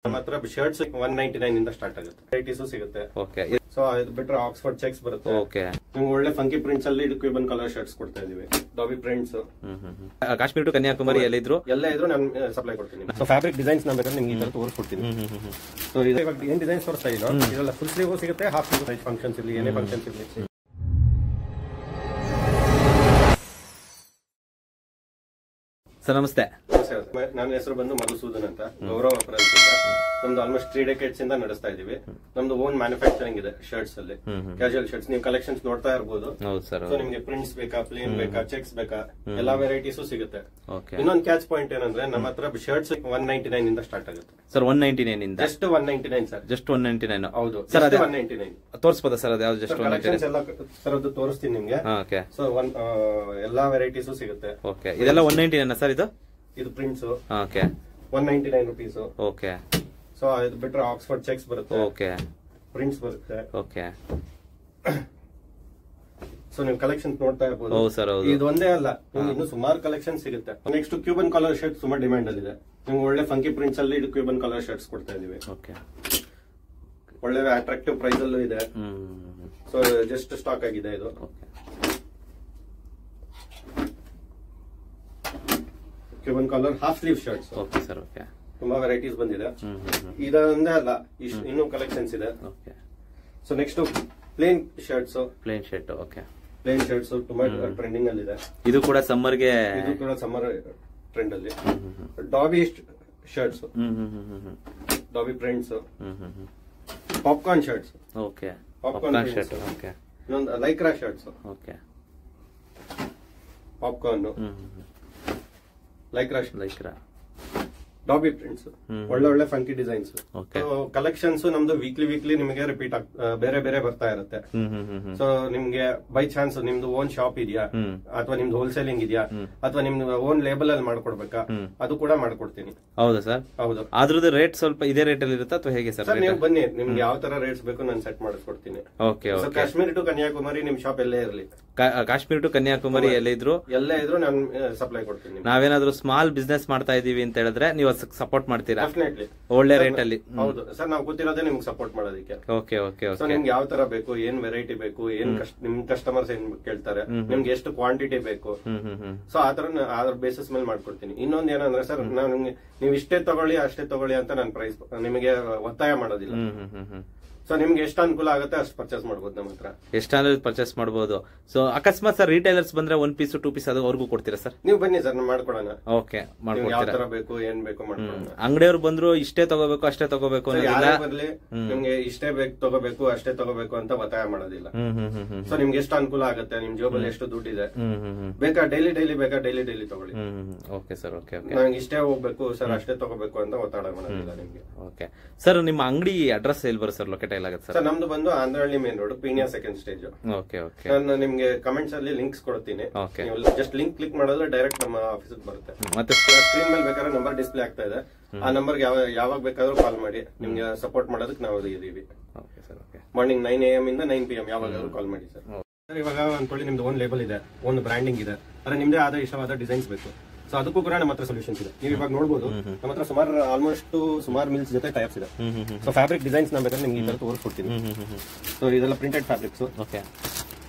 ನಮ್ಮ ಹತ್ರ ಶರ್ಟ್ಸ್ 199 ಇಂದ ಸ್ಟಾರ್ಟ್ ಆಗುತ್ತೆ, ವೆರೈಟೀಸ್ ಸಿಗುತ್ತೆ. ಓಕೆ, ಸೊ ಅದು ಬಿಟ್ರೆ ಆಕ್ಸ್ಫರ್ಡ್ ಚೆಕ್ಸ್ ಬರುತ್ತೆ. ಓಕೆ, ನಿಮ್ಗೆ ಒಳ್ಳೆ ಫಂಕಿ ಪ್ರಿಂಟ್ಸ್ ಅಲ್ಲಿ ಕ್ಯೂಬನ್ ಕಲರ್ ಶರ್ಟ್ಸ್ ಕೊಡ್ತಾ ಇದೀವಿ. ಡಾಬಿ ಪ್ರಿಂಟ್ಸ್ ಕಾಶ್ಮೀರ್ ಟು ಕನ್ಯಾಕುಮಾರಿ ಎಲ್ಲ ಇದ್ರು ನಾನು ಸಪ್ಲೈ ಕೊಡ್ತೀನಿ. ಸೊ ಫ್ಯಾಬ್ರಿಕ್ ಡಿಸೈನ್ಸ್ ನಾನು ಬೇಕಾದ್ರೆ ನಿಮ್ಗೆ ಈ ತರ ತೋರಿಸ್ಕೊಡ್ತೀನಿ. ಸೊ ಇವಾಗ ಏನ್ ಡಿಸೈನ್ಸ್ ತೋರಿಸ್ತಾ ಇದೋ ಇದೆಲ್ಲ ಫುಲ್ ಸ್ಲೀವ್ ಸಿಗುತ್ತೆ, ಹಾಫ್ ಸ್ಲೀವ್ ಸೈಜ್ ಫಂಕ್ಷನ್ಸ್ ಇರಲಿ, ಏನೇ ಫಂಕ್ಷನ್ಸ್ ಇರಲಿ. ಸರ್ ನಮಸ್ತೆ. ನನ್ನ ಹೆಸರು ಬಂದು ಮಧುಸೂದನ್ ಅಂತ, ಗೌರವ್ ಅಪರಲ್ಸ್ ಅಂತ. ನಮ್ದು ಆಲ್ಮೋಸ್ಟ್ 3 decades ಇಂದ ನಡೆಸ್ತಾ ಇದೀವಿ. ನಮ್ದು ಓನ್ ಮ್ಯಾನುಫ್ಯಾಕ್ಚರಿಂಗ್ ಇದೆ ಶರ್ಟ್ಸ್ ಅಲ್ಲಿ, ಕ್ಯಾಶುವಲ್ ಶರ್ಟ್ಸ್. ನೀವು ಕಲೆಕ್ಷನ್ಸ್ ನೋಡ್ತಾ ಇರಬಹುದು. ಸೊ ನಿಮ್ಗೆ ಪ್ರಿಂಟ್ಸ್ ಬೇಕಾ, ಪ್ಲೇನ್ ಬೇಕಾ, ಚೆಕ್ಸ್ ಬೇಕಾ, ಎಲ್ಲಾ ವೆರೈಟೀಸು ಸಿಗುತ್ತೆ. ಇನ್ನೊಂದು ಕ್ಯಾಚ್ ಪಾಯಿಂಟ್ ಏನಂದ್ರೆ ನಮ್ಮ ಹತ್ರ ಶರ್ಟ್ಸ್ 199 ಇಂದ ಸ್ಟಾರ್ಟ್ ಆಗುತ್ತೆ ಸರ್. 199 ಇಂದ ಜಸ್ಟ್ 199 ಸರ್, ಜಸ್ಟ್ 199. ಹೌದು ಸರ್, ಅದೇ 199 ತೋರಿಸಬಹುದಾ ಸರ್? ಅದು ಯಾವ್ದು? ಜಸ್ಟ್ 199 ಎಲ್ಲ ತರದ್ದು ತೋರಿಸ್ತೀನಿ ನಿಮ್ಗೆ. ಓಕೆ, ಸೊ ಎಲ್ಲಾ ವೆರೈಟೀಸು ಸಿಗುತ್ತೆ. ಓಕೆ, ಇದೆಲ್ಲ 199 ಸರ್? ಇದು prints okay, 199 rupees. Okay, so ಅದು ಬಿಟ್ರೆ ಆಕ್ಸ್ಫರ್ಡ್ ಚೆಕ್ಸ್ ಬರುತ್ತೆ. ಓಕೆ, ಪ್ರಿಂಟ್ಸ್ ಬರುತ್ತೆ. ಓಕೆ. ಸೊ ನೀವು ಕಲೆಕ್ಷನ್ಸ್ ನೋಡ್ತಾ ಇರಬಹುದು. ಹೌದು ಸರ್, ಹೌದು. ಇದು ಒಂದೇ ಅಲ್ಲ, ನಿಮ್ಗೆ ಇನ್ನೂ ಸುಮಾರು ಕಲೆಕ್ಷನ್ ಸಿಗುತ್ತೆ. ನೆಕ್ಸ್ಟ್ ಕ್ಯೂಬನ್ ಕಲರ್ ಶರ್ಟ್ ಸುಮಾರು ಡಿಮ್ಯಾಂಡ್ ಅಲ್ಲಿ ಇದೆ. ನಿಮ್ಗೆ ಒಳ್ಳೆ ಫಂಕಿ ಪ್ರಿಂಟ್ಸ್ ಅಲ್ಲಿ ಕ್ಯೂಬನ್ ಕಲರ್ ಶರ್ಟ್ಸ್ ಕೊಡ್ತಾ ಇದೀವಿ. ಓಕೆ, ಒಳ್ಳೆ ಅಟ್ರಾಕ್ಟಿವ್ ಪ್ರೈಸ್ ಅಲ್ಲೂ ಇದೆ. ಸೊ ಜಸ್ಟ್ ಸ್ಟಾಕ್ ಆಗಿದೆ ಇದು. Cuban colour half sleeve shirts. Okay sir, okay. ತುಂಬಾ ವೆರೈಟೀಸ್ ಬಂದಿದೆ. ಇದೊಂದೇ ಅಲ್ಲ, ಇನ್ನೂ ಕಲೆಕ್ಷನ್ಸ್ ಇದೆ. Okay. So next plain shirts. Plain shirt, okay. Plain shirts ತುಂಬಾ ಟ್ರೆಂಡಿಂಗ್ ಅಲ್ಲಿ ಇದೆ. ಇದು ಕೂಡ ಸಮ್ಮರ್ಗೆ, ಇದು ಕೂಡ ಸಮ್ಮರ್ ಟ್ರೆಂಡ್ ಅಲ್ಲಿ. Dobby shirts, dobby prints, popcorn shirts. Okay, popcorn shirt. Okay. ಇನ್ನೊಂದು lycra shirts. Okay, popcorn, lycra, dobby prints, ಒಳ್ಳೆ ಫಂಕಿ ಡಿಸೈನ್ಸ್. ಕಲೆಕ್ಷನ್ಸ್ ನಮ್ದು ವೀಕ್ಲಿ ನಿಮಗೆ ರಿಪೀಟ್ ಬೇರೆ ಬೇರೆ ಬರ್ತಾ ಇರುತ್ತೆ. ಸೊ ನಿಮ್ಗೆ ಬೈ ಚಾನ್ಸ್ ನಿಮ್ದು ಓನ್ ಶಾಪ್ ಇದೆಯಾ, ಅಥವಾ ನಿಮ್ದು ಹೋಲ್ಸೇಲಿಂಗ್ ಇದೆಯಾ, ಅಥವಾ ನಿಮ್ದು ಓನ್ ಲೇಬಲ್ ಅಲ್ಲಿ ಮಾಡ್ಕೊಡ್ಬೇಕಾ, ಅದು ಕೂಡ ಮಾಡ್ಕೊಡ್ತೀನಿ. ಹೌದಾ ಸರ್? ಹೌದು. ಅದ್ರದ್ದು ರೇಟ್ ಸ್ವಲ್ಪ ಇದೇ ರೇಟ್ ಅಲ್ಲಿ ಇರುತ್ತಾ ಅಥವಾ ಹೇಗೆ ಸರ್? ನೀವು ಬನ್ನಿ, ನಿಮ್ಗೆ ಯಾವ ತರ ರೇಟ್ಸ್ ಬೇಕು ನಾನು ಸೆಟ್ ಮಾಡಿಸ್ಕೊಡ್ತೀನಿ. ಓಕೆ, ಕಾಶ್ಮೀರ್ ಟು ಕನ್ಯಾಕುಮಾರಿ ನಿಮ್ ಶಾಪ್ ಎಲ್ಲೇ ಇರಲಿ, ಕಾಶ್ಮೀರ್ ಟು ಕನ್ಯಾಕುಮಾರಿ ಎಲ್ಲೇ ಇದ್ರು ನಾನು ಸಪ್ಲೈ ಕೊಡ್ತೀನಿ. ನಾವೇನಾದ್ರೂ ಸ್ಮಾಲ್ ಬಿಸ್ನೆಸ್ ಮಾಡ್ತಾ ಇದೀವಿ ಅಂತ ಹೇಳಿದ್ರೆ ನೀವು ಸಪೋರ್ಟ್ ಮಾಡ್ತೀರಾ? ಡೆಫಿನೆಟ್ಲಿ, ಒಳ್ಳೆ ರೇಟ್ ಅಲ್ಲಿ. ಹೌದು ಸರ್, ನಾವು ಕೂತಿರೋದೇ ನಿಮ್ಗೆ ಸಪೋರ್ಟ್ ಮಾಡೋದಕ್ಕೆ. ಓಕೆ, ಓಕೆ, ಸೊ ನಿಮ್ಗೆ ಯಾವ ತರ ಬೇಕು, ಏನ್ ವೆರೈಟಿ ಬೇಕು, ಏನ್ ನಿಮ್ ಕಸ್ಟಮರ್ಸ್ ಏನ್ ಕೇಳ್ತಾರೆ, ನಿಮ್ಗೆ ಎಷ್ಟು ಕ್ವಾಂಟಿಟಿ ಬೇಕು, ಸೊ ಆತರ ಅದ್ರ ಬೇಸಿಸ್ ಮೇಲೆ ಮಾಡ್ಕೊಡ್ತೀನಿ. ಇನ್ನೊಂದ್ ಏನಂದ್ರೆ ಸರ್, ನಾನು ನೀವು ಇಷ್ಟೇ ತಗೊಳ್ಳಿ ಅಷ್ಟೇ ತಗೊಳ್ಳಿ ಅಂತ ನಾನು ಪ್ರೈಸ್ ನಿಮಗೆ ಒತ್ತಾಯ ಮಾಡೋದಿಲ್ಲ. ಸೊ ನಿಮ್ಗೆ ಎಷ್ಟು ಅನುಕೂಲ ಆಗುತ್ತೆ ಅಷ್ಟು ಪರ್ಚೇಸ್ ಮಾಡಬಹುದು ನಮ್ಮ ಹತ್ರ. ಎಷ್ಟಾದ್ರೂ ಪರ್ಚೇಸ್ ಮಾಡಬಹುದು. ಸೊ ಅಕಸ್ಮಾತ್ ಸರ್ ರಿಟೈಲರ್ಸ್ ಬಂದ್ರೆ 1 ಪೀಸ್ 2 ಪೀಸ್ ಅದು ಅವ್ರಿಗೂ ಕೊಡ್ತೀರಾ ಸರ್? ನೀವು ಬನ್ನಿ ಸರ್, ಮಾಡ್ಕೊಡೋಣ. ಓಕೆ, ಯಾವ ತರ ಬೇಕು, ಏನ್ ಬೇಕು ಮಾಡ್ಕೊಡೋಣ. ಅಂಗಡಿಯವ್ರು ಬಂದ್ರು ಇಷ್ಟೇ ತಗೋಬೇಕು ಅಷ್ಟೇ ತಗೋಬೇಕು ಬರ್ಲಿ, ನಿಮ್ಗೆ ಇಷ್ಟೇ ಬೇಕು ತಗೋಬೇಕು ಅಷ್ಟೇ ತಗೋಬೇಕು ಅಂತ ಒತ್ತಾಯ ಮಾಡೋದಿಲ್ಲ. ಸೊ ನಿಮ್ಗೆ ಎಷ್ಟು ಅನುಕೂಲ ಆಗುತ್ತೆ, ನಿಮ್ ಜೋಬಲ್ಲಿ ಎಷ್ಟು ದುಡ್ಡಿದೆ, ಬೇಕಾ ಡೈಲಿ ಬೇಕಾ ಡೈಲಿ ತಗೊಳ್ಳಿ. Okay sir, okay. ನಂಗೆ ಇಷ್ಟೇ ಹೋಗ್ಬೇಕು ಸರ್, ಅಷ್ಟೇ ತಗೋಬೇಕು ಅಂತ ಒತ್ತಡ ಮಾಡೋದಿಲ್ಲ ನಿಮ್ಗೆ. ಓಕೆ ಸರ್, ನಿಮ್ಮ ಅಂಗಡಿ ಅಡ್ರೆಸ್ ಎಲ್ಲಿ ಬರುತ್ತೆ ಸರ್? ಲೊಕೇಟ್ ಆಗುತ್ತೆ ಸರ್? ನಮ್ದು ಬಂದು Andhrahalli main road, Peenya second stage. Okay, okay. ನಾನು ನಿಮ್ಗೆ ಕಮೆಂಟ್ಸ್ ಅಲ್ಲಿ ಲಿಂಕ್ಸ್ ಕೊಡ್ತೀನಿ. ಜಸ್ಟ್ ಲಿಂಕ್ ಕ್ಲಿಕ್ ಮಾಡಿದ್ರೆ ಡೈರೆಕ್ಟ್ ನಮ್ಮ ಆಫೀಸ್ ಬರುತ್ತೆ. ಮತ್ತೆ ಸ್ಕ್ರೀನ್ ಮೇಲೆ ಬೇಕಾದ್ರೆ ನಂಬರ್ ಡಿಸ್ಪ್ಲೇ ಆಗ್ತಾ ಇದೆ, ಆ ನಂಬರ್ಗೆ ಯಾವಾಗ ಬೇಕಾದ್ರೂ ಕಾಲ್ ಮಾಡಿ, ನಿಮ್ಗೆ ಸಪೋರ್ಟ್ ಮಾಡೋದಕ್ಕೆ ನಾವು ಇದೀವಿ. ಮಾರ್ನಿಂಗ್ 9 AM ಇಂದ 9 PM ಯಾವಾಗಾದ್ರೂ ಕಾಲ್ ಮಾಡಿ ಸರ್. ಇವಾಗ ಅನ್ಕೊಳ್ಳಿ ನಿಮ್ದು ಓನ್ ಲೇಬಲ್ ಇದೆ, ಓನ್ ಬ್ರಾಂಡಿಂಗ್ ಇದೆ, ಅದ್ರ ನಿಮ್ದೇ ಆದ ಇಷ್ಟವಾದ ಡಿಸೈನ್ಸ್ ಬೇಕು. ಸೊ ಅದಕ್ಕೂ ಕೂಡ ನಮ್ಮ ಹತ್ರ ಸೊಲ್ಯೂಷನ್ಸ್ ಇದೆ. ನೀವು ಇವಾಗ ನೋಡಬಹುದು, ನಮ್ಮ ಹತ್ರ ಸುಮಾರು ಮಿಲ್ಸ್ ಜೊತೆ ಟೈಪ್ಸ್ ಇದೆ. ಸೊ ಫ್ಯಾಬ್ರಿಕ್ ಡಿಸೈನ್ಸ್ ನಾನು ಬೇಕಾದ್ರೆ ನಿಮ್ಗೆ ಈ ತರ ತೋರಿಸ್ಕೊಡ್ತೀನಿ. ಸೊ ಇದೆಲ್ಲ ಪ್ರಿಂಟೆಡ್ ಫ್ಯಾಬ್ರಿಕ್ಸ್. ಓಕೆ.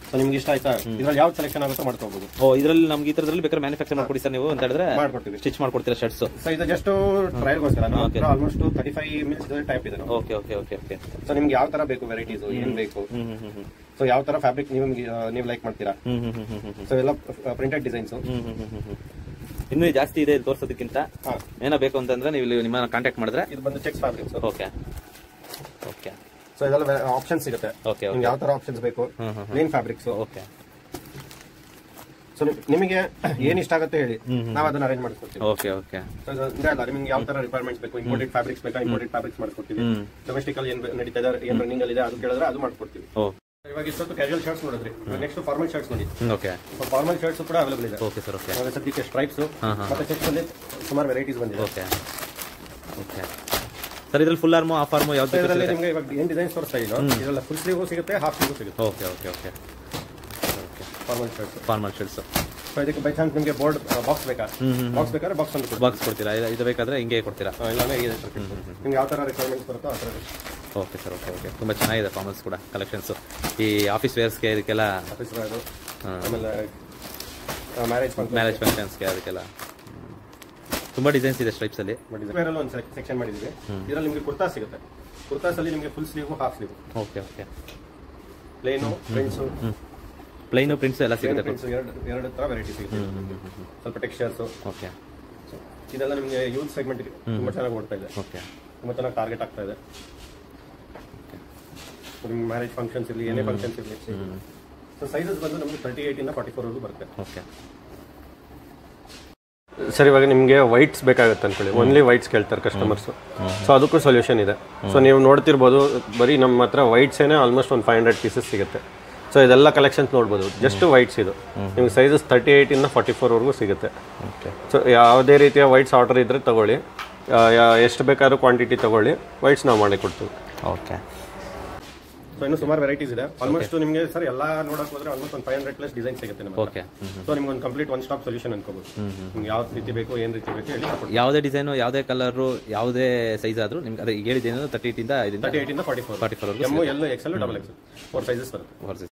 ಸೊ ನಿಮ್ಗೆ ಇಷ್ಟ ಆಯ್ತಾ? ಇದ್ರಲ್ಲಿ ಯಾವ ಸೆಲೆಕ್ಷನ್ ಆಗುತ್ತೋ ಮಾಡ್ಕೋಬಹುದು. ಇದರಲ್ಲಿ ನಮ್ಗೆ ಈ ತರದಲ್ಲಿ ಬೇಕಾದ್ರೆ ಮ್ಯಾನುಫ್ಯಾಕ್ಚರ್ ಮಾಡ್ಕೊಡಿ ಸರ್ ನೀವು ಅಂತ ಹೇಳಿದ್ರೆ ಮಾಡ್ಕೊಡ್ತೀವಿ. ಸ್ಟಿಚ್ ಮಾಡ್ಕೊಡ್ತೀರಾ ಶರ್ಟ್ಸ್? ಸೊ ಇದು ಜಸ್ಟ್ ಟ್ರಯಲ್ಗೋಸ್ಕರ ಆಲ್ಮೋಸ್ಟ್ 35 ಮಿಲ್ಸ್ ಜೊತೆ ಟೈಪ್ ಇದೆ. Okay, okay, okay, okay. So ನಿಮ್ಗೆ ಯಾವ ತರ ಬೇಕು ವೆರೈಟೀಸ್, ಏನ್ ಬೇಕು, ಸೊ ಯಾವ ತರ ಫ್ಯಾಬ್ರಿಕ್ ನೀವು ಲೈಕ್ ಮಾಡ್ತೀರಾ. ಸೊ ಎಲ್ಲ ಪ್ರಿಂಟೆಡ್ ಡಿಸೈನ್ಸ್. ಇನ್ನೂ ಜಾಸ್ತಿ ಇದೆ ತೋರ್ಸೋದಕ್ಕಿಂತ ಏನೋ ಬೇಕು ಅಂತಂದ್ರೆ ನೀವು ನಿಮ್ಮ ಕಾಂಟ್ಯಾಕ್ಟ್ ಮಾಡಿದ್ರೆ. ಇದು ಬಂದು cheques fabrics. Okay, okay. So ಇದೆಲ್ಲ ಆಪ್ಷನ್ಸ್ ಸಿಗುತ್ತೆ. ಓಕೆ, ನಿಮ್ಗೆ ಯಾವ ತರ ಆಪ್ಷನ್ಸ್ ಬೇಕು, ಪ್ಲೇನ್ ಫ್ಯಾಬ್ರಿಕ್ಸ್. ಓಕೆ. ಸೊ ನಿಮಗೆ ಏನ್ ಇಷ್ಟ ಆಗುತ್ತೆ ಹೇಳಿ, ನಾವು ಅದನ್ನ ಅರೇಂಜ್ ಮಾಡಿಸ್ಕೊಡ್ತೀವಿ. Okay, okay. ನಿಮ್ಗೆ ಯಾವ ತರ ರಿಕ್ವೈರ್ಮೆಂಟ್ಸ್ ಬೇಕು, ಇಂಪೋರ್ಟೆಡ್ ಫ್ಯಾಬ್ರಿಕ್ಸ್ ಬೇಕಾ, ಇಂಪೋರ್ಟೆಡ್ ಫ್ಯಾಬ್ರಿಕ್ಸ್ ಮಾಡ್ಕೊಡ್ತೀವಿ. ಡೊಮೆಸ್ಟಿಕ್ ಅಲ್ಲಿ ಏನ್ ನಡೀತಾ ಇದೆ, ಏನ್ ರನ್ನಿಂಗ್ ಅಲ್ಲಿ ಇದೆ ಅದು ಕೇಳಿದ್ರೆ ಅದು ಮಾಡ್ಕೊಡ್ತೀವಿ. ಇವಾಗ ಇಷ್ಟೊತ್ತು ಕ್ಯಾಶುವಲ್ ಶರ್ಟ್ಸ್ ನೋಡಿದ್ರಿ, ನೆಕ್ಸ್ಟ್ ಫಾರ್ಮಲ್ ಶರ್ಟ್ಸ್ ನೋಡಿ. ಓಕೆ. ಫಾರ್ಮಲ್ ಶರ್ಟ್ಸ್ ಕೂಡ ಅವೈಲೇಬಲ್ ಇದೆ. Okay sir, okay. ಸದ್ಯಕ್ಕೆ ಸ್ಟ್ರೈಪ್ಸ್ ಮತ್ತೆ ಚೆಕ್ಸ್ ಅಲ್ಲಿ ಸುಮಾರು ವೆರೈಟೀಸ್ ಬಂದಿದೆ. Okay, okay. ಸರ್ ಇದ್ರಲ್ಲಿ ಫುಲ್ ಆರ್ಮೋ ಹಾಫ್ ಆರ್ಮೋ ಯಾವ್ದು? ಇದರಲ್ಲಿ ನಿಮಗೆ ಇವಾಗ ಏನ್ ಡಿಸೈನ್ಸ್ ತೋರಿಸ್ತಾ ಇದೋ ಇದೆಲ್ಲ ಫುಲ್ ಸ್ಲೀವ್ ಸಿಗುತ್ತೆ, ಹಾಫ್ ಸ್ಲೀವ್ ಸಿಗುತ್ತೆ. Okay, okay, okay. Formal shirts. Formal shirts. ಇದಕ್ಕೆ ಬೈ ಚಾನ್ಸ್ ನಿಮಗೆ ಬೋರ್ಡ್ ಬಾಕ್ಸ್ ಬೇಕಾ, ಬಾಕ್ಸ್ ಬೇಕಾದ್ರೆ ಬಾಕ್ಸ್ ಅಂತ ಬಾಕ್ಸ್ ಕೊಡ್ತೀರಾ, ಇದು ಬೇಕಾದ್ರೆ ಹಿಂಗೆ ಕೊಡ್ತೀರಾ? ಇಲ್ಲಾಂದ್ರೆ ಇದೆ ಸರ್ಕಿಟ್ ನಿಮ್ಗೆ ಯಾವ ಥರ ರಿಕ್ವೈರ್ಮೆಂಟ್ಸ್ ಬರುತ್ತೋ ಆ ಥರ. Okay sir, okay okay. ತುಂಬ ಚೆನ್ನಾಗಿದೆ ಫಾರ್ಮಲ್ಸ್ ಕೂಡ ಕಲೆಕ್ಷನ್ಸು. ಈ ಆಫೀಸ್ ವೇರ್ಸ್ಗೆ ಇದಕ್ಕೆಲ್ಲ, ಆಫೀಸ್ ವೇರ್, ಆಮೇಲೆ ಮ್ಯಾರೇಜ್ ಫಂಕ್ಷನ್ಸ್ಗೆ ಅದಕ್ಕೆಲ್ಲ ತುಂಬ ಡಿಸೈನ್ಸ್ ಇದೆ ಸ್ಟ್ರೈಪ್ಸಲ್ಲಿ. ವೇರಲ್ಲಿ ಒಂದು ಸೆಕ್ಷನ್ ಮಾಡಿದ್ದೀವಿ. ಇದರಲ್ಲಿ ನಿಮಗೆ ಕುರ್ತಾ ಸಿಗುತ್ತೆ. ಕುರ್ತಾಸಲ್ಲಿ ನಿಮಗೆ full sleeve, half sleeve. Okay okay. Plain, prints, plain prints ಎಲ್ಲ ಸಿಗುತ್ತೆ. ಎರಡು ಥರ ವೆರೈಟಿ ಸಿಗುತ್ತೆ. ಸ್ವಲ್ಪ ಟೆಕ್ಸ್ಚರ್ಸು. ಓಕೆ. ಇದೆಲ್ಲ ನಿಮಗೆ ಯೂತ್ ಸೆಗ್ಮೆಂಟ್ ತುಂಬ ಚೆನ್ನಾಗಿ ಓಡ್ತಾ ಇದೆ. ಓಕೆ. ತುಂಬ ಚೆನ್ನಾಗಿ ಟಾರ್ಗೆಟ್ ಆಗ್ತಾ ಇದೆ. ನಿಮ್ಗೆ ಮ್ಯಾರೇಜ್ ಫಂಕ್ಷನ್ಸ್ ಇರಲಿ, ಏನೇ ಫಂಕ್ಷನ್ಸ್ ಇರಲಿ. ಸೊ ಸೈಜಸ್ ಬಂದು ನಮಗೆ 38 ಇಂದ 44 ವರೆಗೂ ಬರುತ್ತೆ. ಓಕೆ ಸರ್, ಇವಾಗ ನಿಮಗೆ ವೈಟ್ಸ್ ಬೇಕಾಗುತ್ತೆ ಅನ್ಕೊಳ್ಳಿ, ಓನ್ಲಿ ವೈಟ್ಸ್ ಕೇಳ್ತಾರೆ ಕಸ್ಟಮರ್ಸು. ಸೊ ಅದಕ್ಕೂ ಸೊಲ್ಯೂಷನ್ ಇದೆ. ಸೊ ನೀವು ನೋಡ್ತಿರ್ಬೋದು, ಬರೀ ನಮ್ಮ ಹತ್ರ ವೈಟ್ಸೇನೆ ಆಲ್ಮೋಸ್ಟ್ ಒಂದು 500 ಪೀಸಸ್ ಸಿಗುತ್ತೆ. ಸೊ ಇದೆಲ್ಲ ಕಲೆಕ್ಷನ್ಸ್ ನೋಡ್ಬೋದು. ಜಸ್ಟ್ ವೈಟ್ಸ್ ಇದು ನಿಮ್ಗೆ ಸೈಜಸ್ 38 ಇಂದ 44 ವರೆಗೂ ಸಿಗುತ್ತೆ. ಸೊ ಯಾವುದೇ ರೀತಿಯ ವೈಟ್ಸ್ ಆರ್ಡರ್ ಇದ್ದರೆ ತಗೊಳ್ಳಿ, ಎಷ್ಟು ಬೇಕಾದ್ರೂ ಕ್ವಾಂಟಿಟಿ ತಗೊಳ್ಳಿ, ವೈಟ್ಸ್ ನಾವು ಮಾಡಿ ಕೊಡ್ತೀವಿ. ಓಕೆ. ಸೊ ಇನ್ನು ಸುಮಾರು ವೆರೈಟೀಸ್ ಇದೆ. ಆಲ್ಮೋಸ್ಟ್ ನಿಮಗೆ ಸರ್ ಎಲ್ಲ ನೋಡಕ್ ಹೋದ್ರೆ ಆಲ್ಮೋಸ್ಟ್ ಒಂದು 500+ ಡಿಸೈನ್ ಸಿಗುತ್ತೆ ನಮಗೆ. ಓಕೆ. ಸೊ ನಿಮ್ಗೆ ಒಂದು ಕಂಪ್ಲೀಟ್ ಒನ್ ಸ್ಟಾಪ್ ಸೊಲ್ಯೂಷನ್ ಅನ್ಕೋಬಹುದು. ನಿಮ್ಗೆ ಯಾವ ರೀತಿ ಬೇಕು, ಏನ್ ರೀತಿ ಬೇಕು ಹೇಳಿ. ಯಾವುದೇ ಡಿಸೈನು, ಯಾವುದೇ ಕಲರು, ಯಾವುದೇ ಸೈಜ್ ಆದ್ರೂ ನಿಮ್ಗೆ ಅದೇ ಹೇಳಿದ್ದೇನು 38 ಇಂದ 44 M, L, XL, double XL 4 sizes ಬರುತ್ತೆ.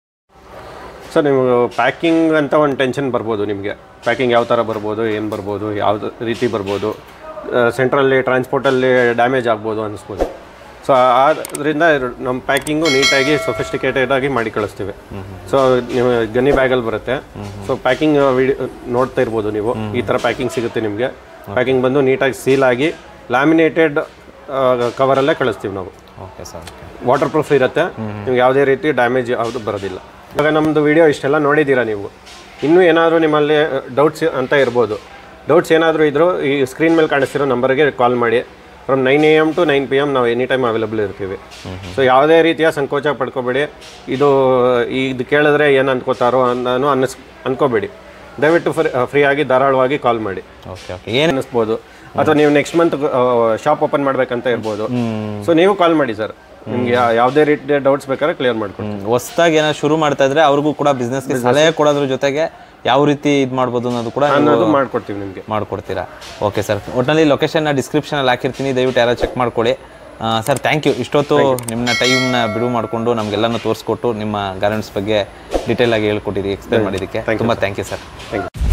ಸರ್, ನೀವು ಪ್ಯಾಕಿಂಗ್ ಅಂತ ಒಂದು ಟೆನ್ಷನ್ ಬರ್ಬೋದು ನಿಮಗೆ. ಪ್ಯಾಕಿಂಗ್ ಯಾವ ಥರ ಬರ್ಬೋದು, ಏನು ಬರ್ಬೋದು, ಯಾವ ರೀತಿ ಬರ್ಬೋದು, ಸೆಂಟ್ರಲ್ಲಿ ಟ್ರಾನ್ಸ್ಪೋರ್ಟಲ್ಲಿ ಡ್ಯಾಮೇಜ್ ಆಗ್ಬೋದು ಅನ್ನಿಸ್ಬೋದು. ಸೊ ಆದ್ದರಿಂದ ನಮ್ಮ ಪ್ಯಾಕಿಂಗು ನೀಟಾಗಿ ಸೊಫಿಸ್ಟಿಕೇಟೆಡ್ ಆಗಿ ಮಾಡಿ ಕಳಿಸ್ತೀವಿ. ಸೊ ನೀವು ಗನ್ನಿ ಬ್ಯಾಗಲ್ಲಿ ಬರುತ್ತೆ. ಸೊ ಪ್ಯಾಕಿಂಗ್ ನೋಡ್ತಾ ಇರ್ಬೋದು ನೀವು, ಈ ಥರ ಪ್ಯಾಕಿಂಗ್ ಸಿಗುತ್ತೆ ನಿಮಗೆ. ಪ್ಯಾಕಿಂಗ್ ಬಂದು ನೀಟಾಗಿ ಸೀಲ್ ಆಗಿ ಲ್ಯಾಮಿನೇಟೆಡ್ ಕವರಲ್ಲೇ ಕಳಿಸ್ತೀವಿ ನಾವು. Okay sir. ವಾಟರ್ ಪ್ರೂಫ್ ಇರುತ್ತೆ, ನಿಮ್ಗೆ ಯಾವುದೇ ರೀತಿ ಡ್ಯಾಮೇಜ್ ಯಾವುದು ಬರೋದಿಲ್ಲ. ಇವಾಗ ನಮ್ಮದು ವಿಡಿಯೋ ಇಷ್ಟೆಲ್ಲ ನೋಡಿದ್ದೀರಾ ನೀವು. ಇನ್ನೂ ಏನಾದರೂ ನಿಮ್ಮಲ್ಲಿ ಡೌಟ್ಸ್ ಅಂತ ಇರ್ಬೋದು. ಡೌಟ್ಸ್ ಏನಾದರೂ ಇದ್ದರೂ ಈ ಸ್ಕ್ರೀನ್ ಮೇಲೆ ಕಾಣಿಸ್ತಿರೋ ನಂಬರ್ಗೆ ಕಾಲ್ ಮಾಡಿ. ಫ್ರಮ್ 9 AM to 9 PM ನಾವು ಎನಿ ಟೈಮ್ ಅವೈಲಬಲ್ ಇರ್ತೀವಿ. ಸೊ ಯಾವುದೇ ರೀತಿಯ ಸಂಕೋಚ ಪಡ್ಕೋಬೇಡಿ. ಇದು ಕೇಳಿದ್ರೆ ಏನು ಅನ್ಕೋತಾರೋ ಅನ್ಕೋಬೇಡಿ. ದಯವಿಟ್ಟು ಫ್ರೀ ಆಗಿ ಧಾರಾಳವಾಗಿ ಕಾಲ್ ಮಾಡಿ. Okay okay. ಏನು ಅನ್ನಿಸ್ಬೋದು, ಅಥವಾ ನೀವು ನೆಕ್ಸ್ಟ್ ಮಂತ್ ಶಾಪ್ ಓಪನ್ ಮಾಡ್ಬೇಕಂತ ಇರ್ಬೋದು. ಸೊ ನೀವು ಕಾಲ್ ಮಾಡಿ ಸರ್, ನಿಮ್ಗೆ ಯಾವುದೇ ರೀತಿಯ ಡೌಟ್ಸ್ ಬೇಕಾದ್ರೆ ಕ್ಲಿಯರ್ ಮಾಡ್ಕೊಡ್ತೀವಿ. ಹೊಸದಾಗಿ ಏನೋ ಶುರು ಮಾಡ್ತಾ ಇದ್ರೆ ಅವ್ರಿಗೂ ಕೂಡ ಬಿಸ್ನೆಸ್ಗೆ ಸಲಹೆ ಕೊಡೋದ್ರ ಜೊತೆಗೆ ಯಾವ ರೀತಿ ಇದು ಮಾಡ್ಬೋದು ಅನ್ನೋದು ಕೂಡ ಮಾಡ್ಕೊಡ್ತೀವಿ, ನಿಮಗೆ ಮಾಡ್ಕೊಡ್ತೀರಾ. Okay sir. ಒಟ್ಟಿನಲ್ಲಿ ಲೊಕೇಶನ್ನ ಡಿಸ್ಕ್ರಿಪ್ಷನಲ್ಲಿ ಹಾಕಿರ್ತೀನಿ, ದಯವಿಟ್ಟು ಯಾರು ಚೆಕ್ ಮಾಡ್ಕೊಳ್ಳಿ. Sir, thank you. ಇಷ್ಟೊತ್ತು ನಿಮ್ಮನ್ನ ಟೈಮ್ನ ಬಿಡುವು ಮಾಡಿಕೊಂಡು ನಮಗೆಲ್ಲನೂ ತೋರಿಸ್ಕೊಟ್ಟು ನಿಮ್ಮ ಗಾರ್ಮೆಂಟ್ಸ್ ಬಗ್ಗೆ ಡೀಟೇಲ್ ಆಗಿ ಹೇಳ್ಕೊಟ್ಟಿದ್ದೀರಿ, ಎಕ್ಸ್ಪ್ಲೇನ್ ಮಾಡಿದ್ದಕ್ಕೆ ತುಂಬ thank you sir. Thank you.